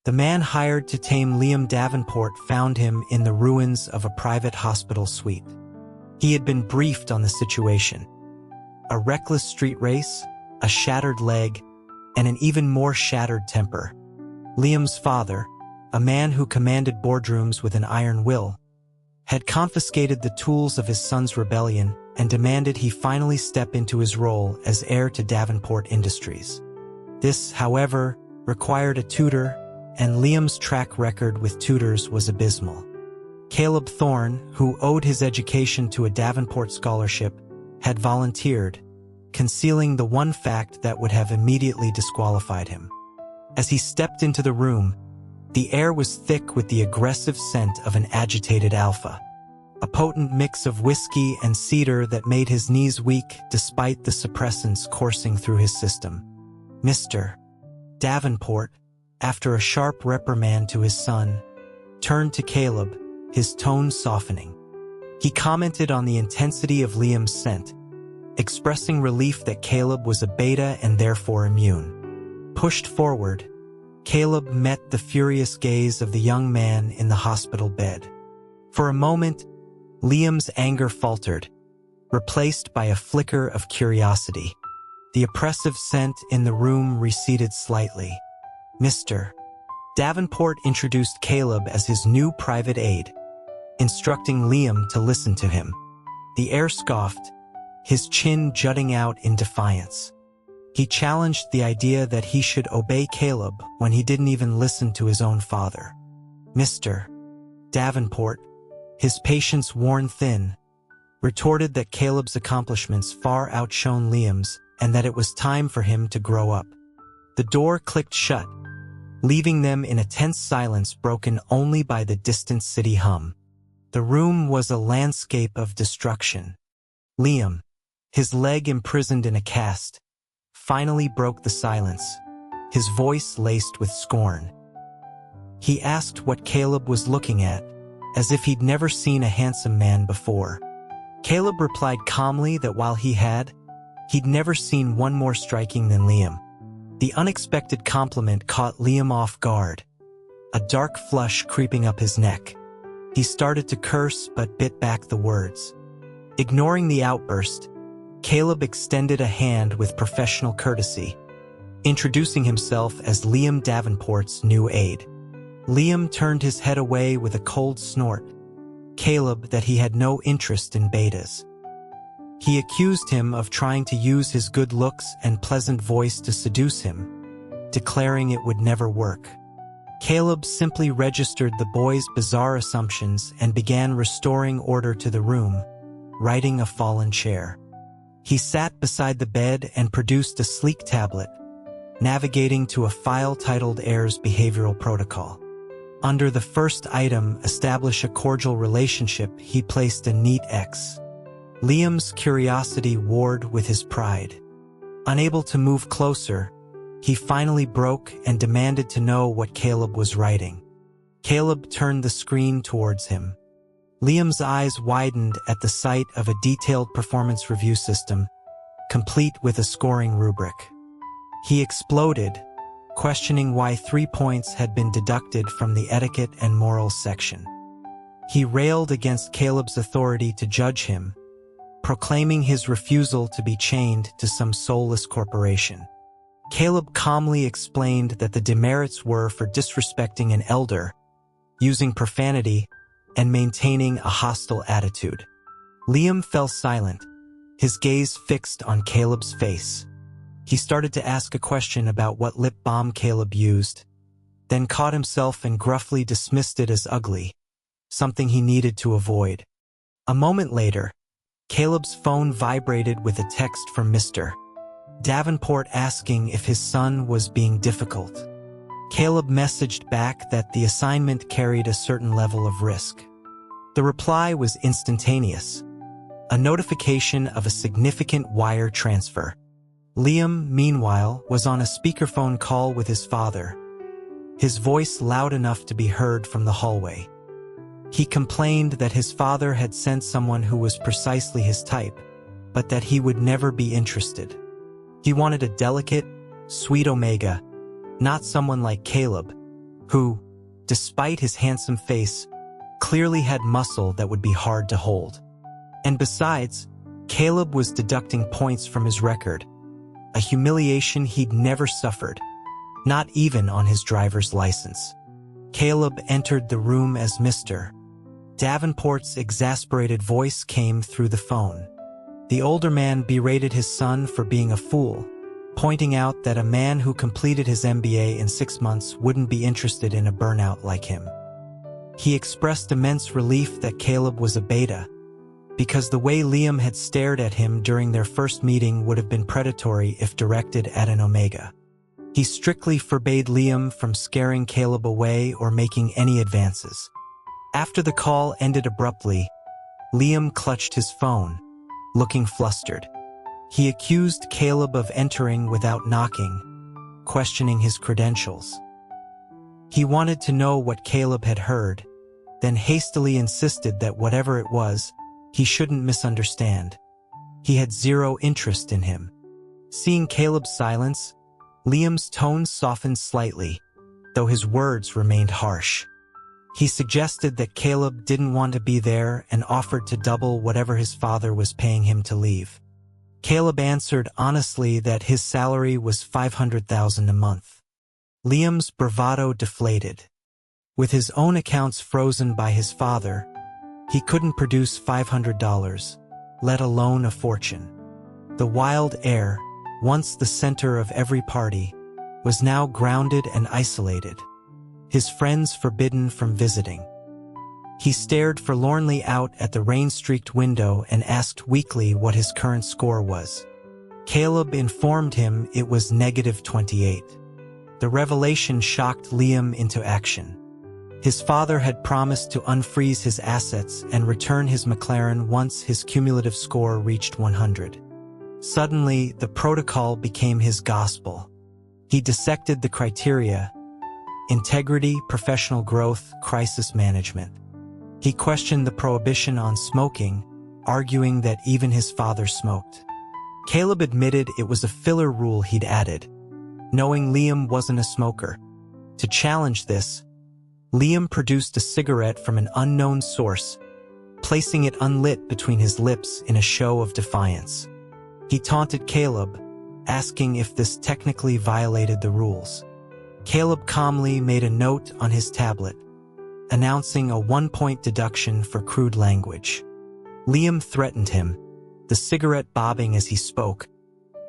The man hired to tame Liam Davenport found him in the ruins of a private hospital suite. He had been briefed on the situation. A reckless street race, a shattered leg, and an even more shattered temper. Liam's father, a man who commanded boardrooms with an iron will, had confiscated the tools of his son's rebellion and demanded he finally step into his role as heir to Davenport Industries. This, however, required a tutor, and Liam's track record with tutors was abysmal. Caleb Thorne, who owed his education to a Davenport scholarship, had volunteered, concealing the one fact that would have immediately disqualified him. As he stepped into the room, the air was thick with the aggressive scent of an agitated alpha, a potent mix of whiskey and cedar that made his knees weak despite the suppressants coursing through his system. Mr. Davenport, after a sharp reprimand to his son, turned to Caleb, his tone softening. He commented on the intensity of Liam's scent, expressing relief that Caleb was a beta and therefore immune. Pushed forward, Caleb met the furious gaze of the young man in the hospital bed. For a moment, Liam's anger faltered, replaced by a flicker of curiosity. The oppressive scent in the room receded slightly. Mr. Davenport introduced Caleb as his new private aide, instructing Liam to listen to him. The heir scoffed, his chin jutting out in defiance. He challenged the idea that he should obey Caleb when he didn't even listen to his own father. Mr. Davenport, his patience worn thin, retorted that Caleb's accomplishments far outshone Liam's and that it was time for him to grow up. The door clicked shut, leaving them in a tense silence broken only by the distant city hum. The room was a landscape of destruction. Liam, his leg imprisoned in a cast, finally broke the silence, his voice laced with scorn. He asked what Caleb was looking at, as if he'd never seen a handsome man before. Caleb replied calmly that while he'd never seen one more striking than Liam. The unexpected compliment caught Liam off guard, a dark flush creeping up his neck. He started to curse but bit back the words. Ignoring the outburst, Caleb extended a hand with professional courtesy, introducing himself as Liam Davenport's new aide. Liam turned his head away with a cold snort, Caleb that he had no interest in betas. He accused him of trying to use his good looks and pleasant voice to seduce him, declaring it would never work. Caleb simply registered the boy's bizarre assumptions and began restoring order to the room, righting a fallen chair. He sat beside the bed and produced a sleek tablet, navigating to a file titled Heirs Behavioral Protocol. Under the first item, Establish a Cordial Relationship, he placed a neat X. Liam's curiosity warred with his pride. Unable to move closer, he finally broke and demanded to know what Caleb was writing. Caleb turned the screen towards him. Liam's eyes widened at the sight of a detailed performance review system, complete with a scoring rubric. He exploded, questioning why 3 points had been deducted from the etiquette and morals section. He railed against Caleb's authority to judge him, proclaiming his refusal to be chained to some soulless corporation. Caleb calmly explained that the demerits were for disrespecting an elder, using profanity, and maintaining a hostile attitude. Liam fell silent, his gaze fixed on Caleb's face. He started to ask a question about what lip balm Caleb used, then caught himself and gruffly dismissed it as ugly, something he needed to avoid. A moment later, Caleb's phone vibrated with a text from Mr. Davenport asking if his son was being difficult. Caleb messaged back that the assignment carried a certain level of risk. The reply was instantaneous, a notification of a significant wire transfer. Liam, meanwhile, was on a speakerphone call with his father, his voice loud enough to be heard from the hallway. He complained that his father had sent someone who was precisely his type, but that he would never be interested. He wanted a delicate, sweet Omega, not someone like Caleb, who, despite his handsome face, clearly had muscle that would be hard to hold. And besides, Caleb was deducting points from his record, a humiliation he'd never suffered, not even on his driver's license. Caleb entered the room as Mr. Davenport's exasperated voice came through the phone. The older man berated his son for being a fool, pointing out that a man who completed his MBA in 6 months wouldn't be interested in a burnout like him. He expressed immense relief that Caleb was a beta, because the way Liam had stared at him during their first meeting would have been predatory if directed at an omega. He strictly forbade Liam from scaring Caleb away or making any advances. After the call ended abruptly, Liam clutched his phone, looking flustered. He accused Caleb of entering without knocking, questioning his credentials. He wanted to know what Caleb had heard, then hastily insisted that whatever it was, he shouldn't misunderstand. He had zero interest in him. Seeing Caleb's silence, Liam's tone softened slightly, though his words remained harsh. He suggested that Caleb didn't want to be there and offered to double whatever his father was paying him to leave. Caleb answered honestly that his salary was $500,000 a month. Liam's bravado deflated. With his own accounts frozen by his father, he couldn't produce $500, let alone a fortune. The wild heir, once the center of every party, was now grounded and isolated, his friends forbidden from visiting. He stared forlornly out at the rain-streaked window and asked weakly what his current score was. Caleb informed him it was -28. The revelation shocked Liam into action. His father had promised to unfreeze his assets and return his McLaren once his cumulative score reached 100. Suddenly, the protocol became his gospel. He dissected the criteria: integrity, professional growth, crisis management. He questioned the prohibition on smoking, arguing that even his father smoked. Caleb admitted it was a filler rule he'd added, knowing Liam wasn't a smoker. To challenge this, Liam produced a cigarette from an unknown source, placing it unlit between his lips in a show of defiance. He taunted Caleb, asking if this technically violated the rules. Caleb calmly made a note on his tablet, announcing a 1-point deduction for crude language. Liam threatened him, the cigarette bobbing as he spoke,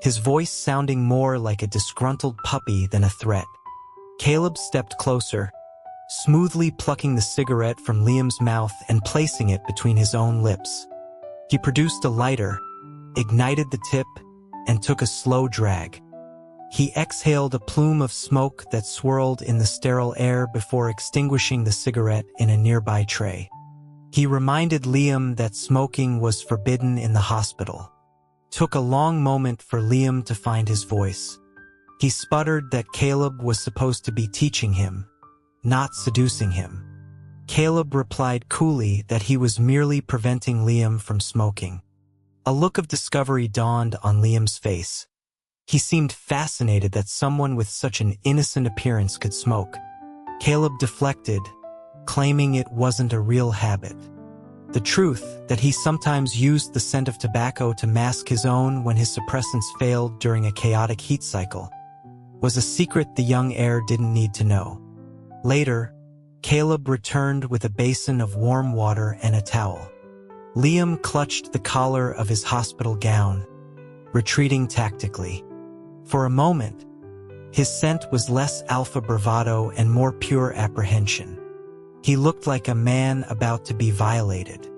his voice sounding more like a disgruntled puppy than a threat. Caleb stepped closer, smoothly plucking the cigarette from Liam's mouth and placing it between his own lips. He produced a lighter, ignited the tip, and took a slow drag. He exhaled a plume of smoke that swirled in the sterile air before extinguishing the cigarette in a nearby tray. He reminded Liam that smoking was forbidden in the hospital. Took a long moment for Liam to find his voice. He sputtered that Caleb was supposed to be teaching him, not seducing him. Caleb replied coolly that he was merely preventing Liam from smoking. A look of discovery dawned on Liam's face. He seemed fascinated that someone with such an innocent appearance could smoke. Caleb deflected, claiming it wasn't a real habit. The truth, that he sometimes used the scent of tobacco to mask his own when his suppressants failed during a chaotic heat cycle, was a secret the young heir didn't need to know. Later, Caleb returned with a basin of warm water and a towel. Liam clutched the collar of his hospital gown, retreating tactically. For a moment, his scent was less alpha bravado and more pure apprehension. He looked like a man about to be violated.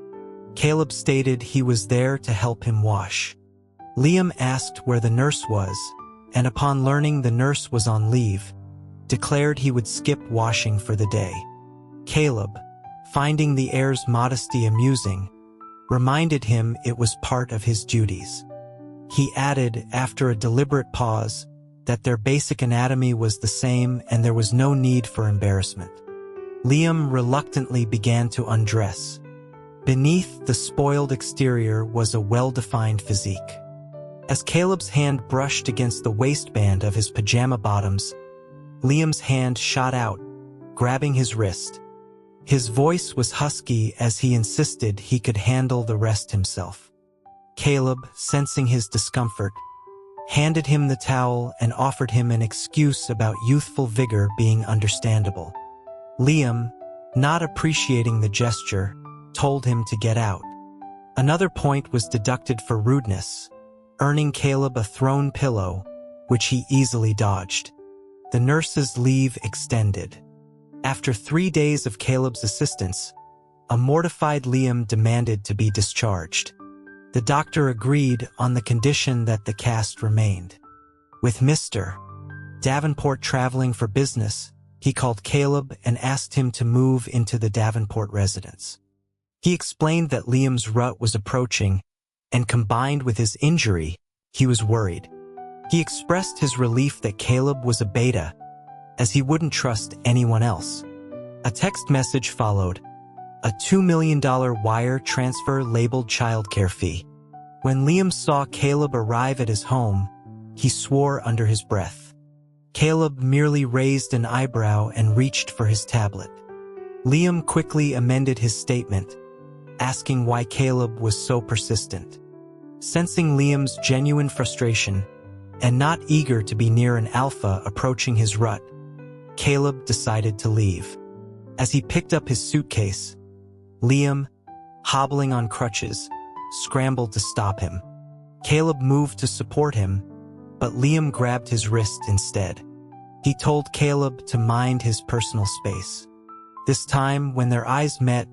Caleb stated he was there to help him wash. Liam asked where the nurse was, and upon learning the nurse was on leave, declared he would skip washing for the day. Caleb, finding the heir's modesty amusing, reminded him it was part of his duties. He added, after a deliberate pause, that their basic anatomy was the same and there was no need for embarrassment. Liam reluctantly began to undress. Beneath the spoiled exterior was a well-defined physique. As Caleb's hand brushed against the waistband of his pajama bottoms, Liam's hand shot out, grabbing his wrist. His voice was husky as he insisted he could handle the rest himself. Caleb, sensing his discomfort, handed him the towel and offered him an excuse about youthful vigor being understandable. Liam, not appreciating the gesture, told him to get out. Another point was deducted for rudeness, earning Caleb a thrown pillow, which he easily dodged. The nurse's leave extended. After 3 days of Caleb's assistance, a mortified Liam demanded to be discharged. The doctor agreed on the condition that the cast remained. With Mr. Davenport traveling for business, he called Caleb and asked him to move into the Davenport residence. He explained that Liam's rut was approaching, and combined with his injury, he was worried. He expressed his relief that Caleb was a beta, as he wouldn't trust anyone else. A text message followed, a $2 million wire transfer labeled childcare fee. When Liam saw Caleb arrive at his home, he swore under his breath. Caleb merely raised an eyebrow and reached for his tablet. Liam quickly amended his statement, asking why Caleb was so persistent. Sensing Liam's genuine frustration, and not eager to be near an alpha approaching his rut, Caleb decided to leave. As he picked up his suitcase, Liam, hobbling on crutches, scrambled to stop him. Caleb moved to support him, but Liam grabbed his wrist instead. He told Caleb to mind his personal space. This time, when their eyes met,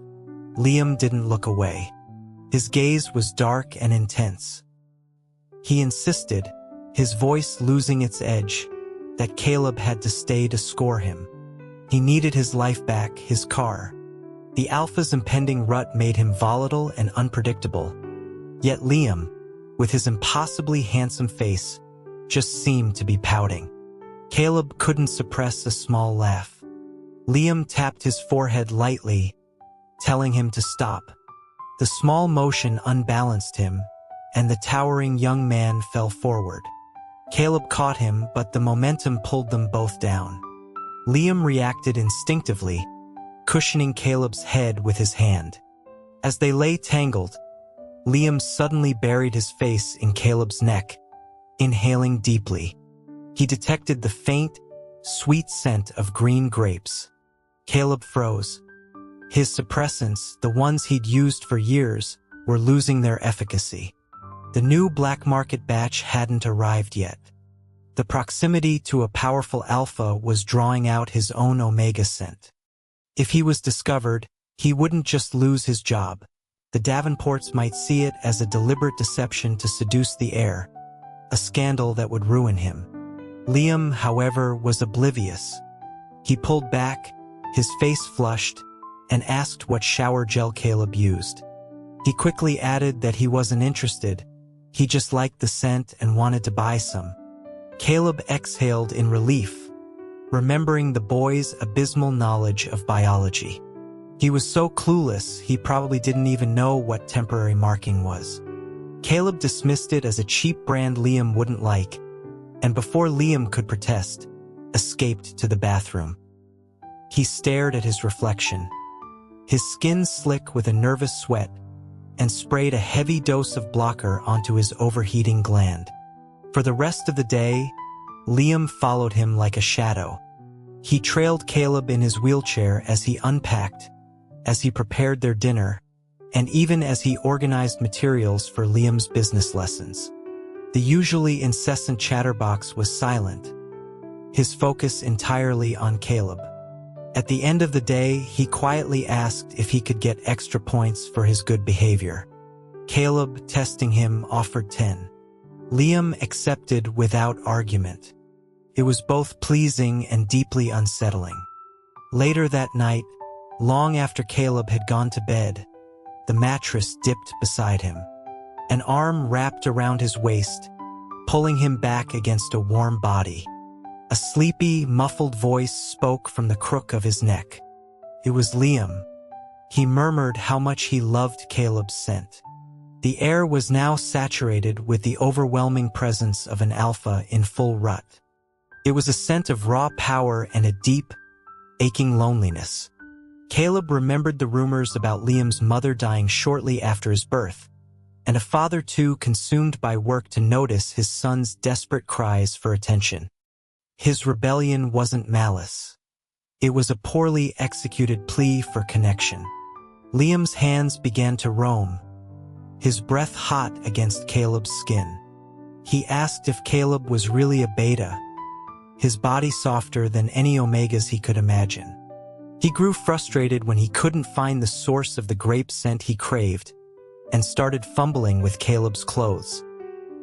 Liam didn't look away. His gaze was dark and intense. He insisted, his voice losing its edge, that Caleb had to stay to score him. He needed his life back, his car. The alpha's impending rut made him volatile and unpredictable. Yet Liam, with his impossibly handsome face, just seemed to be pouting. Caleb couldn't suppress a small laugh. Liam tapped his forehead lightly, telling him to stop. The small motion unbalanced him, and the towering young man fell forward. Caleb caught him, but the momentum pulled them both down. Liam reacted instinctively, cushioning Caleb's head with his hand. As they lay tangled, Liam suddenly buried his face in Caleb's neck, inhaling deeply. He detected the faint, sweet scent of green grapes. Caleb froze. His suppressants, the ones he'd used for years, were losing their efficacy. The new black market batch hadn't arrived yet. The proximity to a powerful alpha was drawing out his own omega scent. If he was discovered, he wouldn't just lose his job. The Davenports might see it as a deliberate deception to seduce the heir, a scandal that would ruin him. Liam, however, was oblivious. He pulled back, his face flushed, and asked what shower gel Caleb used. He quickly added that he wasn't interested. He just liked the scent and wanted to buy some. Caleb exhaled in relief, remembering the boy's abysmal knowledge of biology. He was so clueless, he probably didn't even know what temporary marking was. Caleb dismissed it as a cheap brand Liam wouldn't like, and before Liam could protest, escaped to the bathroom. He stared at his reflection, his skin slick with a nervous sweat, and sprayed a heavy dose of blocker onto his overheating gland. For the rest of the day, Liam followed him like a shadow. He trailed Caleb in his wheelchair as he unpacked, as he prepared their dinner, and even as he organized materials for Liam's business lessons. The usually incessant chatterbox was silent, his focus entirely on Caleb. At the end of the day, he quietly asked if he could get extra points for his good behavior. Caleb, testing him, offered 10. Liam accepted without argument. It was both pleasing and deeply unsettling. Later that night, long after Caleb had gone to bed, the mattress dipped beside him. An arm wrapped around his waist, pulling him back against a warm body. A sleepy, muffled voice spoke from the crook of his neck. It was Liam. He murmured how much he loved Caleb's scent. The air was now saturated with the overwhelming presence of an alpha in full rut. It was a scent of raw power and a deep, aching loneliness. Caleb remembered the rumors about Liam's mother dying shortly after his birth, and a father too consumed by work to notice his son's desperate cries for attention. His rebellion wasn't malice. It was a poorly executed plea for connection. Liam's hands began to roam, his breath hot against Caleb's skin. He asked if Caleb was really a beta, his body softer than any omegas he could imagine. He grew frustrated when he couldn't find the source of the grape scent he craved and started fumbling with Caleb's clothes.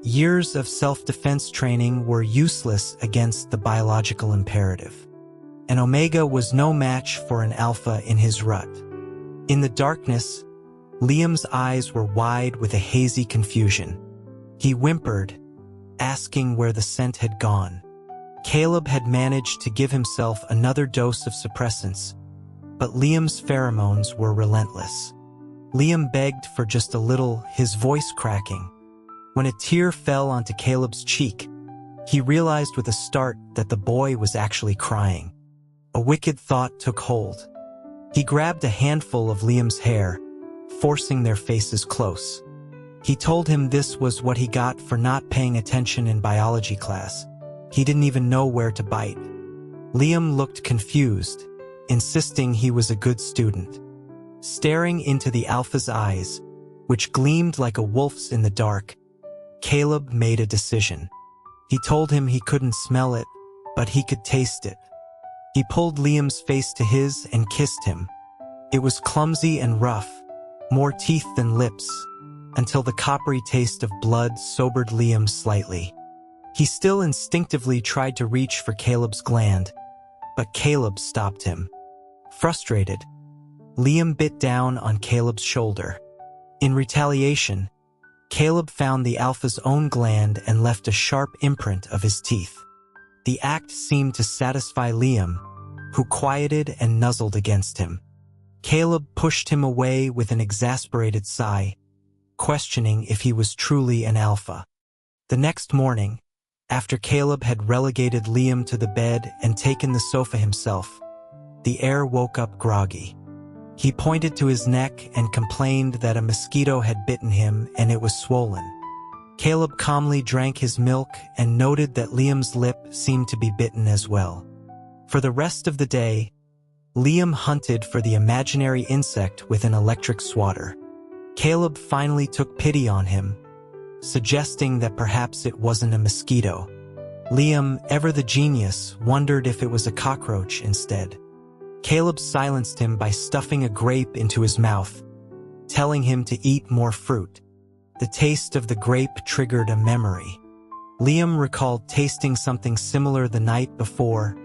Years of self-defense training were useless against the biological imperative. An omega was no match for an alpha in his rut. In the darkness, Liam's eyes were wide with a hazy confusion. He whimpered, asking where the scent had gone. Caleb had managed to give himself another dose of suppressants, but Liam's pheromones were relentless. Liam begged for just a little, his voice cracking. When a tear fell onto Caleb's cheek, he realized with a start that the boy was actually crying. A wicked thought took hold. He grabbed a handful of Liam's hair, forcing their faces close. He told him this was what he got for not paying attention in biology class. He didn't even know where to bite. Liam looked confused, insisting he was a good student. Staring into the alpha's eyes, which gleamed like a wolf's in the dark, Caleb made a decision. He told him he couldn't smell it, but he could taste it. He pulled Liam's face to his and kissed him. It was clumsy and rough, more teeth than lips, until the coppery taste of blood sobered Liam slightly. He still instinctively tried to reach for Caleb's gland, but Caleb stopped him. Frustrated, Liam bit down on Caleb's shoulder. In retaliation, Caleb found the alpha's own gland and left a sharp imprint of his teeth. The act seemed to satisfy Liam, who quieted and nuzzled against him. Caleb pushed him away with an exasperated sigh, questioning if he was truly an alpha. The next morning, after Caleb had relegated Liam to the bed and taken the sofa himself, the heir woke up groggy. He pointed to his neck and complained that a mosquito had bitten him and it was swollen. Caleb calmly drank his milk and noted that Liam's lip seemed to be bitten as well. For the rest of the day, Liam hunted for the imaginary insect with an electric swatter. Caleb finally took pity on him, suggesting that perhaps it wasn't a mosquito. Liam, ever the genius, wondered if it was a cockroach instead. Caleb silenced him by stuffing a grape into his mouth, telling him to eat more fruit. The taste of the grape triggered a memory. Liam recalled tasting something similar the night before,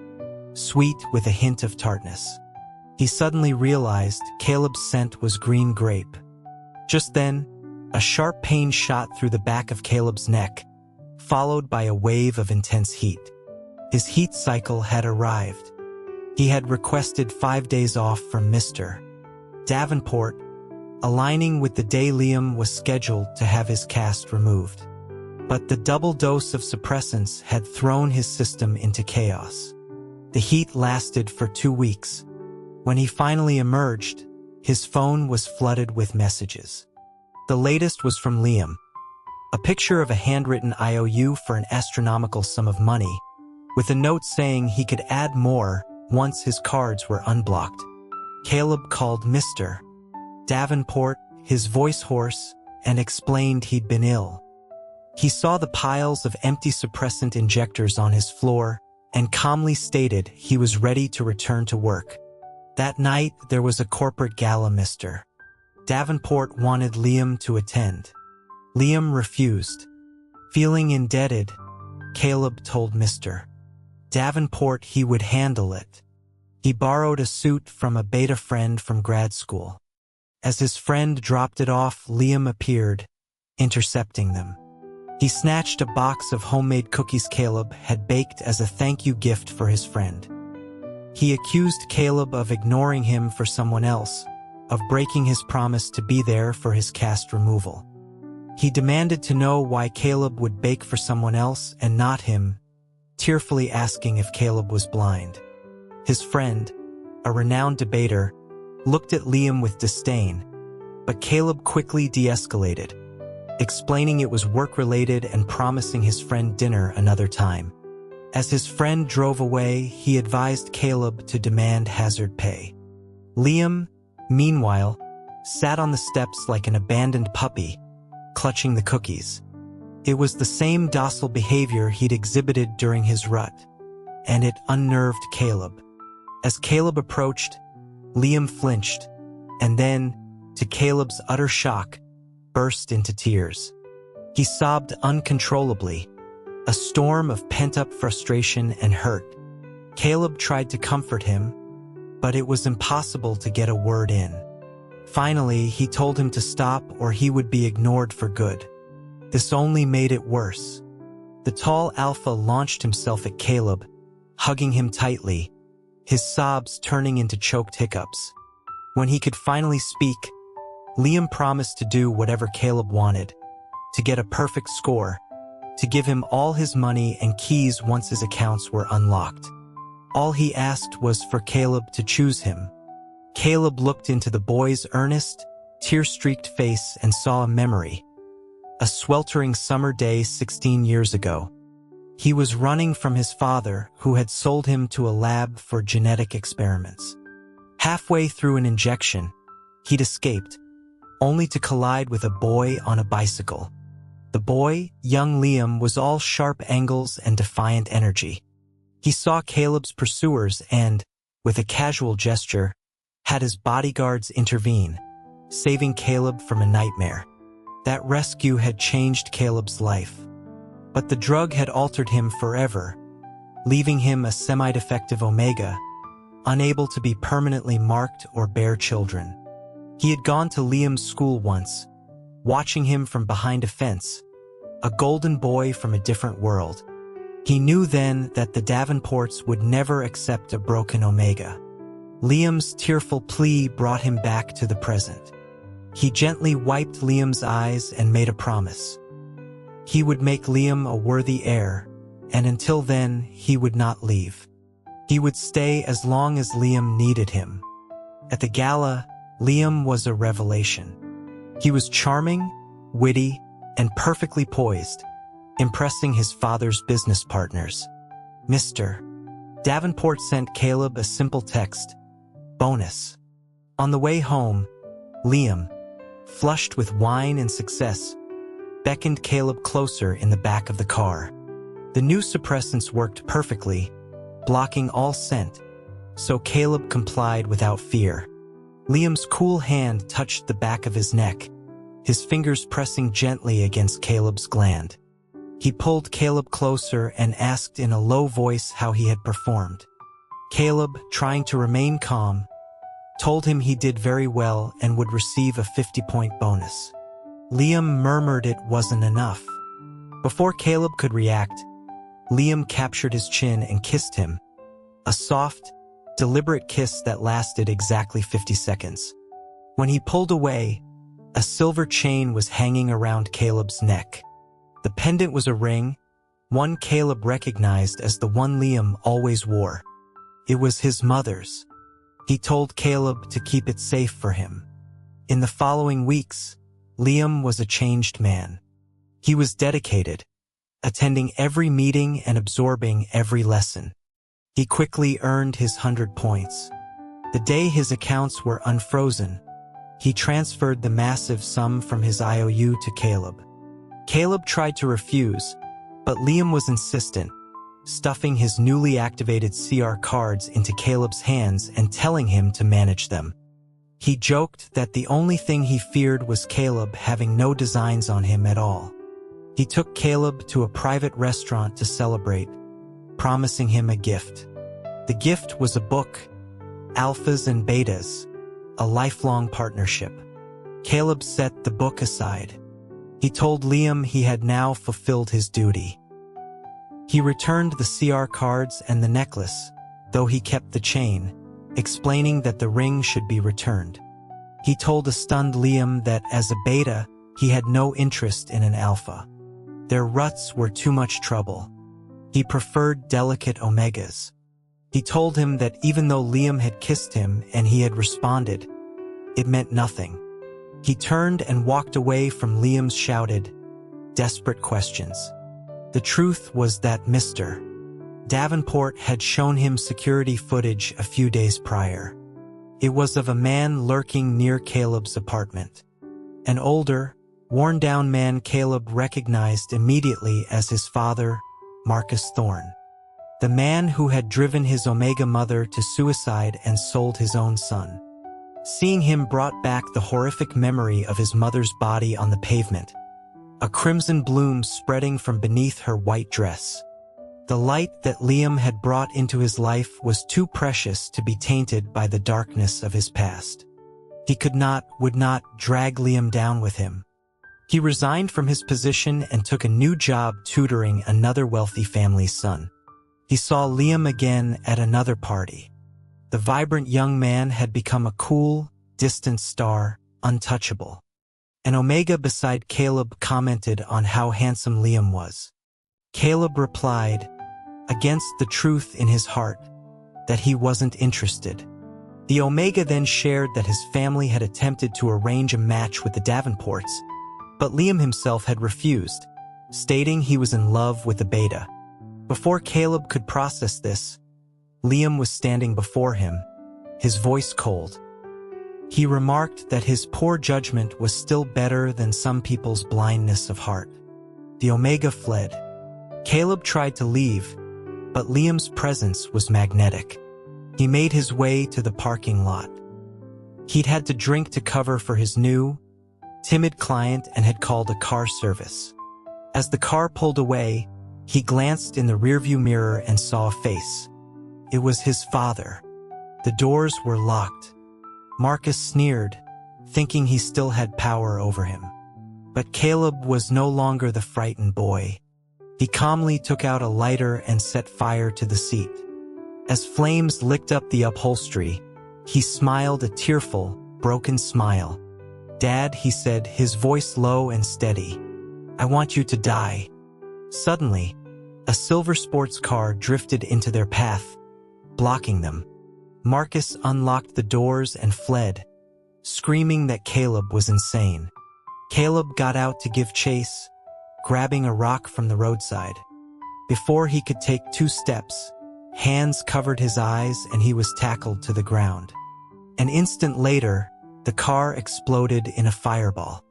sweet with a hint of tartness. He suddenly realized Caleb's scent was green grape. Just then, a sharp pain shot through the back of Caleb's neck, followed by a wave of intense heat. His heat cycle had arrived. He had requested 5 days off from Mr. Davenport, aligning with the day Liam was scheduled to have his cast removed. But the double dose of suppressants had thrown his system into chaos. The heat lasted for 2 weeks. When he finally emerged, his phone was flooded with messages. The latest was from Liam. A picture of a handwritten IOU for an astronomical sum of money, with a note saying he could add more once his cards were unblocked. Caleb called Mr. Davenport, his voice hoarse, and explained he'd been ill. He saw the piles of empty suppressant injectors on his floor and calmly stated he was ready to return to work. That night, there was a corporate gala. Mr. Davenport wanted Liam to attend. Liam refused. Feeling indebted, Caleb told Mr. Davenport he would handle it. He borrowed a suit from a beta friend from grad school. As his friend dropped it off, Liam appeared, intercepting them. He snatched a box of homemade cookies Caleb had baked as a thank you gift for his friend. He accused Caleb of ignoring him for someone else, of breaking his promise to be there for his cast removal. He demanded to know why Caleb would bake for someone else and not him, tearfully asking if Caleb was blind. His friend, a renowned debater, looked at Liam with disdain, but Caleb quickly de-escalated, explaining it was work-related and promising his friend dinner another time. As his friend drove away, he advised Caleb to demand hazard pay. Liam, meanwhile, sat on the steps like an abandoned puppy, clutching the cookies. It was the same docile behavior he'd exhibited during his rut, and it unnerved Caleb. As Caleb approached, Liam flinched, and then, to Caleb's utter shock, burst into tears. He sobbed uncontrollably, a storm of pent-up frustration and hurt. Caleb tried to comfort him, but it was impossible to get a word in. Finally, he told him to stop or he would be ignored for good. This only made it worse. The tall alpha launched himself at Caleb, hugging him tightly, his sobs turning into choked hiccups. When he could finally speak, Liam promised to do whatever Caleb wanted, to get a perfect score, to give him all his money and keys once his accounts were unlocked. All he asked was for Caleb to choose him. Caleb looked into the boy's earnest, tear-streaked face and saw a memory. A sweltering summer day 16 years ago. He was running from his father, who had sold him to a lab for genetic experiments. Halfway through an injection, he'd escaped, only to collide with a boy on a bicycle. The boy, young Liam, was all sharp angles and defiant energy. He saw Caleb's pursuers and, with a casual gesture, had his bodyguards intervene, saving Caleb from a nightmare. That rescue had changed Caleb's life. But the drug had altered him forever, leaving him a semi-defective Omega, unable to be permanently marked or bear children. He had gone to Liam's school once, watching him from behind a fence, a golden boy from a different world. He knew then that the Davenports would never accept a broken Omega. Liam's tearful plea brought him back to the present. He gently wiped Liam's eyes and made a promise. He would make Liam a worthy heir, and until then, he would not leave. He would stay as long as Liam needed him. At the gala, Liam was a revelation. He was charming, witty, and perfectly poised, impressing his father's business partners. Mr. Davenport sent Caleb a simple text, "Bonus." On the way home, Liam, flushed with wine and success, beckoned Caleb closer in the back of the car. The new suppressants worked perfectly, blocking all scent, so Caleb complied without fear. Liam's cool hand touched the back of his neck, his fingers pressing gently against Caleb's gland. He pulled Caleb closer and asked in a low voice how he had performed. Caleb, trying to remain calm, told him he did very well and would receive a 50-point bonus. Liam murmured it wasn't enough. Before Caleb could react, Liam captured his chin and kissed him, a soft, deliberate kiss that lasted exactly 50 seconds. When he pulled away, a silver chain was hanging around Caleb's neck. The pendant was a ring, one Caleb recognized as the one Liam always wore. It was his mother's. He told Caleb to keep it safe for him. In the following weeks, Liam was a changed man. He was dedicated, attending every meeting and absorbing every lesson. He quickly earned his 100 points. The day his accounts were unfrozen, he transferred the massive sum from his IOU to Caleb. Caleb tried to refuse, but Liam was insistent, stuffing his newly activated CR cards into Caleb's hands and telling him to manage them. He joked that the only thing he feared was Caleb having no designs on him at all. He took Caleb to a private restaurant to celebrate, promising him a gift. The gift was a book, Alphas and Betas, a lifelong partnership. Caleb set the book aside. He told Liam he had now fulfilled his duty. He returned the CR cards and the necklace, though he kept the chain, explaining that the ring should be returned. He told a stunned Liam that as a beta, he had no interest in an alpha. Their ruts were too much trouble. He preferred delicate omegas. He told him that even though Liam had kissed him and he had responded, it meant nothing. He turned and walked away from Liam's shouted, desperate questions. The truth was that Mr. Davenport had shown him security footage a few days prior. It was of a man lurking near Caleb's apartment. An older, worn-down man Caleb recognized immediately as his father, Marcus Thorne. The man who had driven his Omega mother to suicide and sold his own son. Seeing him brought back the horrific memory of his mother's body on the pavement, a crimson bloom spreading from beneath her white dress. The light that Liam had brought into his life was too precious to be tainted by the darkness of his past. He would not drag Liam down with him. He resigned from his position and took a new job tutoring another wealthy family's son. He saw Liam again at another party. The vibrant young man had become a cool, distant star, untouchable. An Omega beside Caleb commented on how handsome Liam was. Caleb replied, against the truth in his heart, that he wasn't interested. The Omega then shared that his family had attempted to arrange a match with the Davenports, but Liam himself had refused, stating he was in love with the Beta. Before Caleb could process this, Liam was standing before him, his voice cold. He remarked that his poor judgment was still better than some people's blindness of heart. The Omega fled. Caleb tried to leave, but Liam's presence was magnetic. He made his way to the parking lot. He'd had to drink to cover for his new, timid client and had called a car service. As the car pulled away, he glanced in the rearview mirror and saw a face. It was his father. The doors were locked. Marcus sneered, thinking he still had power over him. But Caleb was no longer the frightened boy. He calmly took out a lighter and set fire to the seat. As flames licked up the upholstery, he smiled a tearful, broken smile. "Dad," he said, his voice low and steady, "I want you to die." Suddenly, a silver sports car drifted into their path, blocking them. Marcus unlocked the doors and fled, screaming that Caleb was insane. Caleb got out to give chase, grabbing a rock from the roadside. Before he could take 2 steps, hands covered his eyes and he was tackled to the ground. An instant later, the car exploded in a fireball.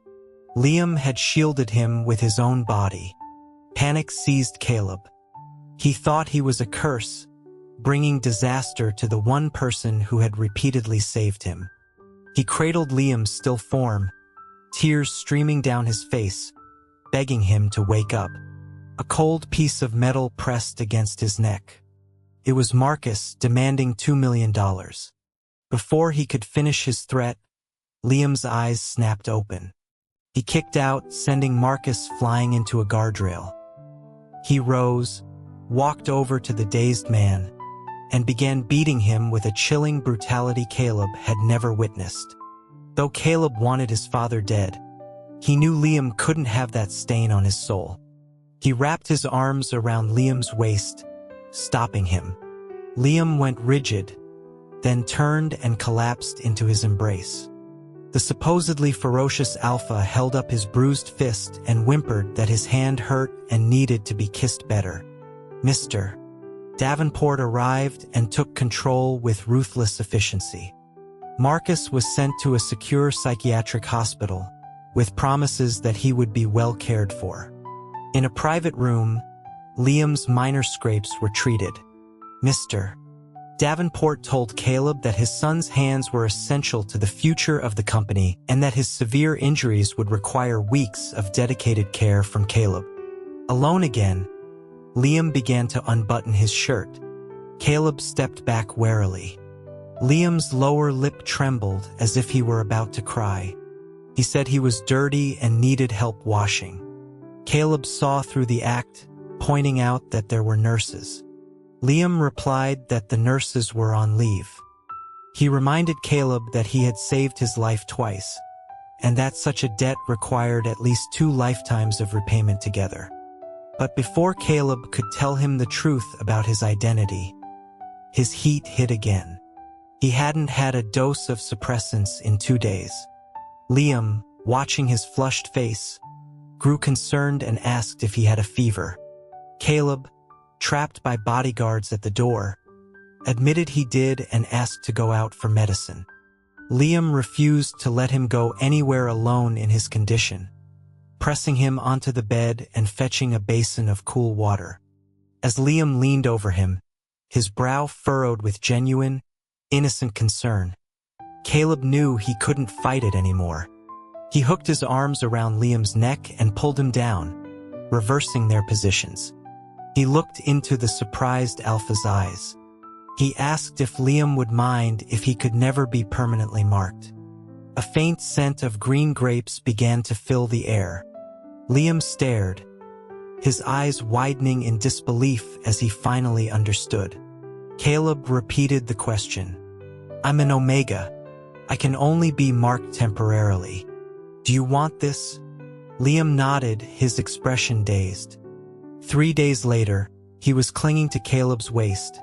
Liam had shielded him with his own body. Panic seized Caleb. He thought he was a curse, bringing disaster to the one person who had repeatedly saved him. He cradled Liam's still form, tears streaming down his face, begging him to wake up. A cold piece of metal pressed against his neck. It was Marcus demanding $2 million. Before he could finish his threat, Liam's eyes snapped open. He kicked out, sending Marcus flying into a guardrail. He rose, walked over to the dazed man, and began beating him with a chilling brutality Caleb had never witnessed. Though Caleb wanted his father dead, he knew Liam couldn't have that stain on his soul. He wrapped his arms around Liam's waist, stopping him. Liam went rigid, then turned and collapsed into his embrace. The supposedly ferocious alpha held up his bruised fist and whimpered that his hand hurt and needed to be kissed better. Mr. Davenport arrived and took control with ruthless efficiency. Marcus was sent to a secure psychiatric hospital, with promises that he would be well cared for. In a private room, Liam's minor scrapes were treated. Mr. Davenport told Caleb that his son's hands were essential to the future of the company and that his severe injuries would require weeks of dedicated care from Caleb. Alone again, Liam began to unbutton his shirt. Caleb stepped back warily. Liam's lower lip trembled as if he were about to cry. He said he was dirty and needed help washing. Caleb saw through the act, pointing out that there were nurses. Liam replied that the nurses were on leave. He reminded Caleb that he had saved his life twice, and that such a debt required at least 2 lifetimes of repayment together. But before Caleb could tell him the truth about his identity, his heat hit again. He hadn't had a dose of suppressants in 2 days. Liam, watching his flushed face, grew concerned and asked if he had a fever. Caleb, trapped by bodyguards at the door, admitted he did and asked to go out for medicine. Liam refused to let him go anywhere alone in his condition, pressing him onto the bed and fetching a basin of cool water. As Liam leaned over him, his brow furrowed with genuine, innocent concern, Caleb knew he couldn't fight it anymore. He hooked his arms around Liam's neck and pulled him down, reversing their positions. He looked into the surprised Alpha's eyes. He asked if Liam would mind if he could never be permanently marked. A faint scent of green grapes began to fill the air. Liam stared, his eyes widening in disbelief as he finally understood. Caleb repeated the question. "I'm an Omega. I can only be marked temporarily. Do you want this?" Liam nodded, his expression dazed. 3 days later, he was clinging to Caleb's waist,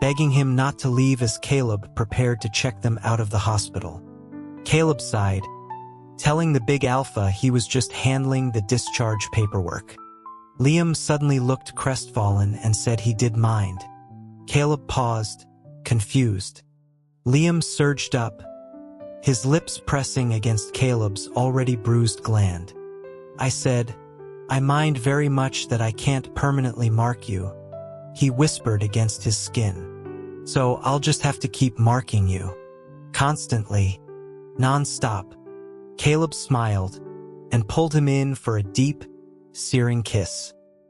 begging him not to leave as Caleb prepared to check them out of the hospital. Caleb sighed, telling the big Alpha he was just handling the discharge paperwork. Liam suddenly looked crestfallen and said he did mind. Caleb paused, confused. Liam surged up, his lips pressing against Caleb's already bruised gland. "I said, I mind very much that I can't permanently mark you," he whispered against his skin. "So I'll just have to keep marking you. Constantly. Non-stop." Caleb smiled and pulled him in for a deep, searing kiss.